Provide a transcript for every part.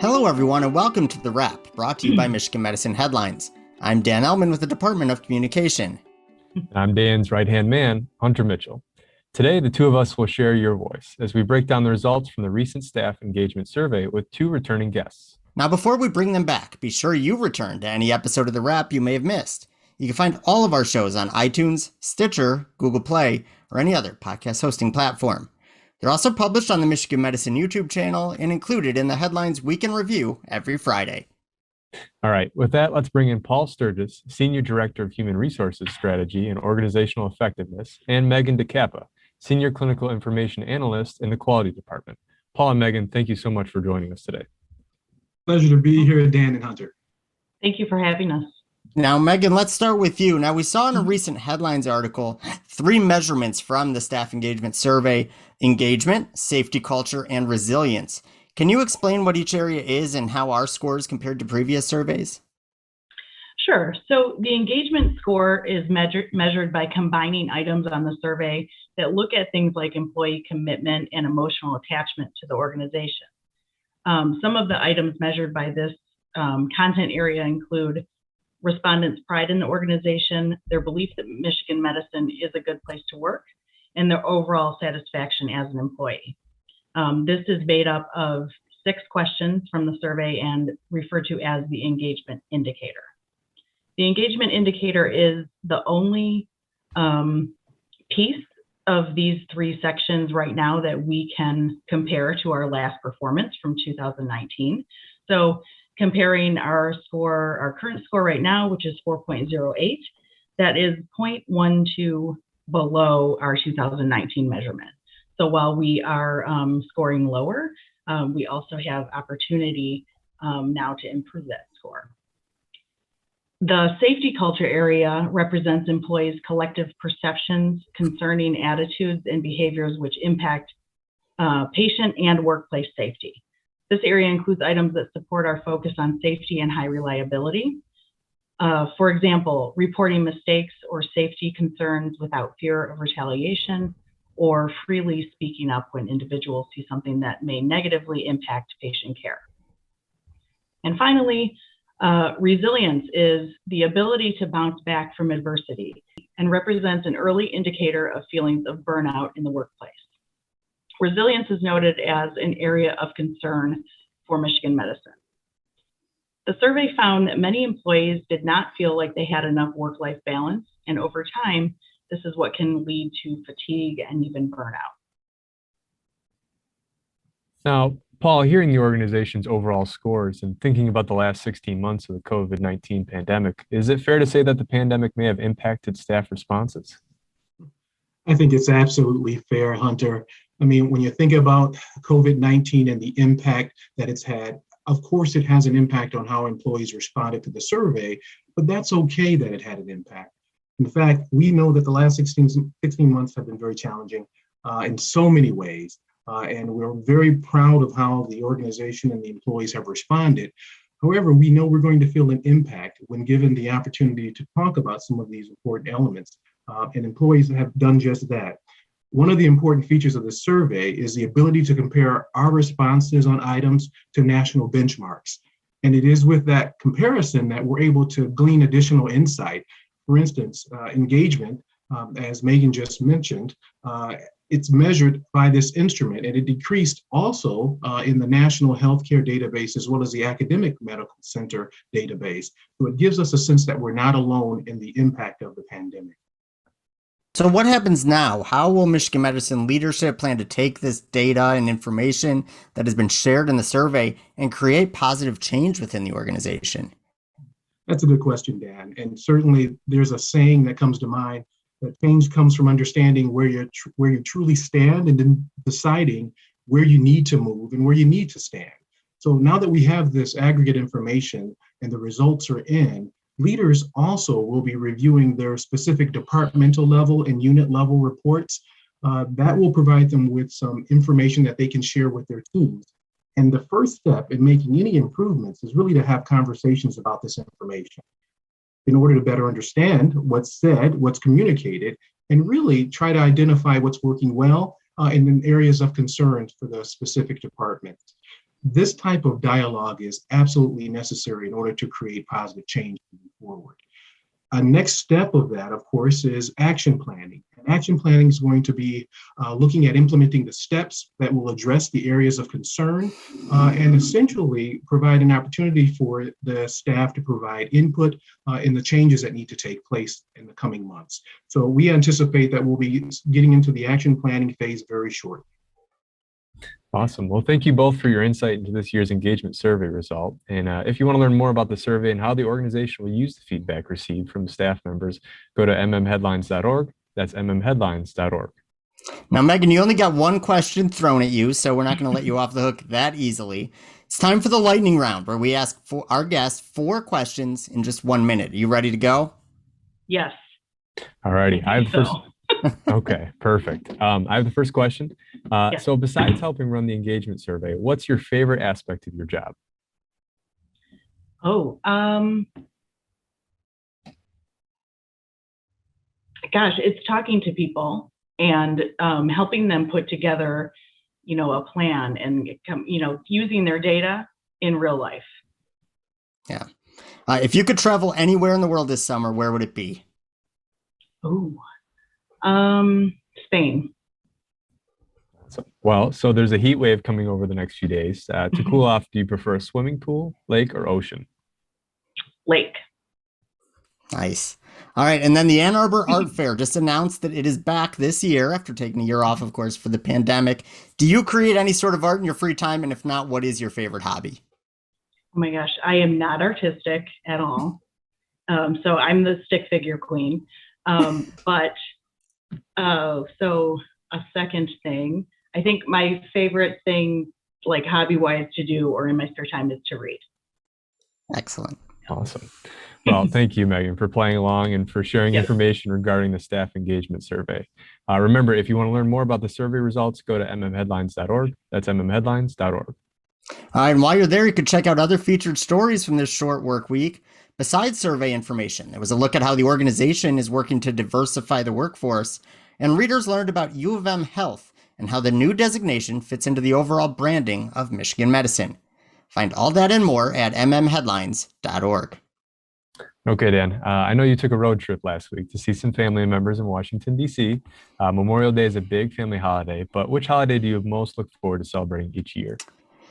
Hello, everyone, and welcome to The Wrap, brought to you by Michigan Medicine Headlines. I'm Dan Ellman with the Department of Communication. I'm Dan's right-hand man, Hunter Mitchell. Today, the two of us will share your voice as we break down the results from the recent staff engagement survey with two returning guests. Now, before we bring them back, be sure you return to any episode of The Wrap you may have missed. You can find all of our shows on iTunes, Stitcher, Google Play, or any other podcast hosting platform. They're also published on the Michigan Medicine YouTube channel and included in the Headlines Week in Review every Friday. All right, with that, let's bring in Paul Sturgis, Senior Director of Human Resources Strategy and Organizational Effectiveness, and Megan DeCappa, Senior Clinical Information Analyst in the Quality Department. Paul and Megan, thank you so much for joining us today. Pleasure to be here, Dan and Hunter. Thank you for having us. Now, Megan, let's start with you. Now, we saw in a recent Headlines article 3 measurements from the staff engagement survey: engagement, safety culture, and resilience. Can you explain what each area is and how our scores compared to previous surveys? Sure. So the engagement score is measured by combining items on the survey that look at things like employee commitment and emotional attachment to the organization. Some of the items measured by this content area include respondents' pride in the organization, their belief that Michigan Medicine is a good place to work, and their overall satisfaction as an employee. This is made up of 6 questions from the survey and referred to as the engagement indicator. The engagement indicator is the only piece of these 3 sections right now that we can compare to our last performance from 2019. So comparing our score, our current score right now, which is 4.08, that is 0.12 below our 2019 measurement. So while we are scoring lower, we also have opportunity now to improve that score. The safety culture area represents employees' collective perceptions concerning attitudes and behaviors which impact patient and workplace safety. This area includes items that support our focus on safety and high reliability. For example, reporting mistakes or safety concerns without fear of retaliation, or freely speaking up when individuals see something that may negatively impact patient care. And finally, resilience is the ability to bounce back from adversity and represents an early indicator of feelings of burnout in the workplace. Resilience is noted as an area of concern for Michigan Medicine. The survey found that many employees did not feel like they had enough work-life balance, and over time, this is what can lead to fatigue and even burnout. Now, Paul, hearing the organization's overall scores and thinking about the last 16 months of the COVID-19 pandemic, is it fair to say that the pandemic may have impacted staff responses? I think it's absolutely fair, Hunter. I mean, when you think about COVID-19 and the impact that it's had, of course, it has an impact on how employees responded to the survey, but that's okay that it had an impact. In fact, we know that the last 16 months have been very challenging in so many ways, and we're very proud of how the organization and the employees have responded. However, we know we're going to feel an impact when given the opportunity to talk about some of these important elements, and employees have done just that. One of the important features of the survey is the ability to compare our responses on items to national benchmarks. And it is with that comparison that we're able to glean additional insight. For instance, engagement, as Megan just mentioned, it's measured by this instrument, and it decreased also in the National Healthcare Database as well as the Academic Medical Center database. So it gives us a sense that we're not alone in the impact of the pandemic. So what happens now? How will Michigan Medicine leadership plan to take this data and information that has been shared in the survey and create positive change within the organization? That's a good question, Dan. And certainly there's a saying that comes to mind that change comes from understanding where you truly stand and then deciding where you need to move and where you need to stand. So now that we have this aggregate information and the results are in, leaders also will be reviewing their specific departmental level and unit level reports. That will provide them with some information that they can share with their teams. And the first step in making any improvements is really to have conversations about this information in order to better understand what's said, what's communicated, and really try to identify what's working well and then areas of concern for the specific department. This type of dialogue is absolutely necessary in order to create positive change moving forward. A next step of that, of course, is action planning. And action planning is going to be looking at implementing the steps that will address the areas of concern and essentially provide an opportunity for the staff to provide input in the changes that need to take place in the coming months. So we anticipate that we'll be getting into the action planning phase very shortly. Awesome. Well, thank you both for your insight into this year's engagement survey result. And if you want to learn more about the survey and how the organization will use the feedback received from staff members, go to mmheadlines.org. That's mmheadlines.org. Now, Megan, you only got one question thrown at you, so we're not going to let you off the hook that easily. It's time for the lightning round, where we ask for our guests 4 questions in just 1 minute. Are you ready to go? Yes. All righty. I have the first. So, Okay, perfect. I have the first question. Yes. So besides helping run the engagement survey, what's your favorite aspect of your job? Gosh, it's talking to people and helping them put together, a plan and, using their data in real life. Yeah. If you could travel anywhere in the world this summer, where would it be? Spain. So there's a heat wave coming over the next few days. To cool off, do you prefer a swimming pool, lake, or ocean? Lake. Nice. All right. And then the Ann Arbor Art Fair just announced that it is back this year after taking a year off, of course, for the pandemic. Do you create any sort of art in your free time? And if not, what is your favorite hobby? Oh my gosh, I am not artistic at all. So I'm the stick figure queen. So a second thing, I think my favorite thing, like hobby-wise to do or in my spare time, is to read. Excellent. Awesome. Well, thank you, Megan, for playing along and for sharing Yes. information regarding the staff engagement survey. Remember, if you want to learn more about the survey results, go to mmheadlines.org. That's mmheadlines.org. And while you're there, you could check out other featured stories from this short work week. Besides survey information, there was a look at how the organization is working to diversify the workforce, and readers learned about U of M Health and how the new designation fits into the overall branding of Michigan medicine. Find all that and more at mmheadlines.org. Okay, Dan, I know you took a road trip last week to see some family members in Washington, D.C. Memorial Day is a big family holiday, but which holiday do you most look forward to celebrating each year?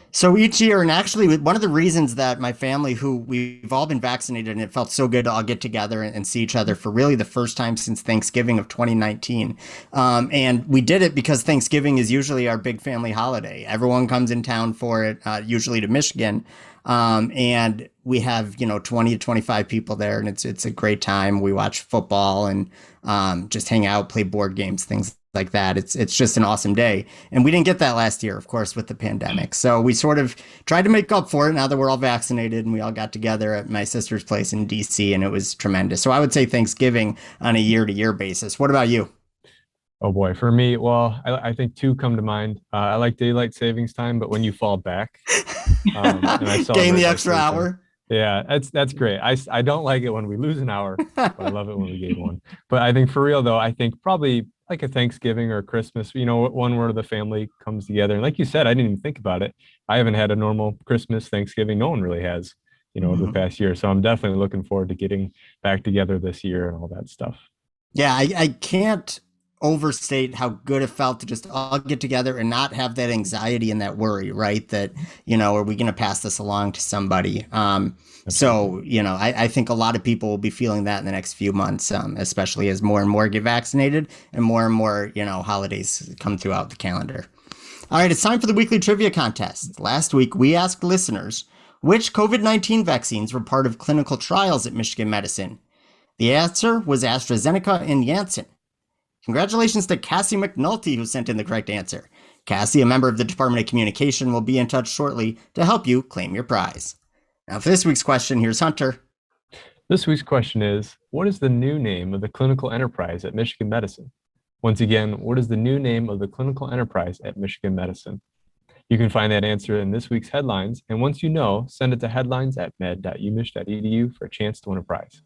So each year, and actually one of the reasons that my family, who we've all been vaccinated, and it felt so good to all get together and see each other for really the first time since Thanksgiving of 2019. And we did it because Thanksgiving is usually our big family holiday. Everyone comes in town for it, usually to Michigan. And we have, 20 to 25 people there, and it's a great time. We watch football and just hang out, play board games, things like that. It's just an awesome day. And we didn't get that last year, of course, with the pandemic. So we sort of tried to make up for it now that we're all vaccinated, and we all got together at my sister's place in DC, and it was tremendous. So I would say Thanksgiving on a year-to-year basis. What about you? Oh boy, for me, well, I think 2 come to mind. I like daylight savings time, but when you fall back, and I Gain the celebrate extra like hour. Yeah, that's great. I don't like it when we lose an hour, but I love it when we gain one. But I think for real though, I think probably like a Thanksgiving or a Christmas, one where the family comes together. And like you said, I didn't even think about it. I haven't had a normal Christmas, Thanksgiving. No one really has, over the past year. So I'm definitely looking forward to getting back together this year and all that stuff. Yeah, I can't overstate how good it felt to just all get together and not have that anxiety and that worry, right? That, are we going to pass this along to somebody? So, I think a lot of people will be feeling that in the next few months, especially as more and more get vaccinated and more, holidays come throughout the calendar. All right, it's time for the weekly trivia contest. Last week, we asked listeners which COVID-19 vaccines were part of clinical trials at Michigan Medicine. The answer was AstraZeneca and Janssen. Congratulations to Cassie McNulty, who sent in the correct answer. Cassie, a member of the Department of Communication, will be in touch shortly to help you claim your prize. Now, for this week's question, here's Hunter. This week's question is, what is the new name of the clinical enterprise at Michigan Medicine? Once again, what is the new name of the clinical enterprise at Michigan Medicine? You can find that answer in this week's headlines, and once you know, send it to headlines@med.umich.edu for a chance to win a prize.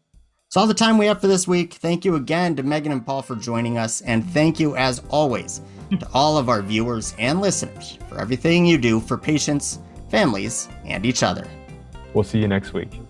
That's all the time we have for this week. Thank you again to Megan and Paul for joining us, and thank you, as always, to all of our viewers and listeners for everything you do for patients, families, and each other. We'll see you next week.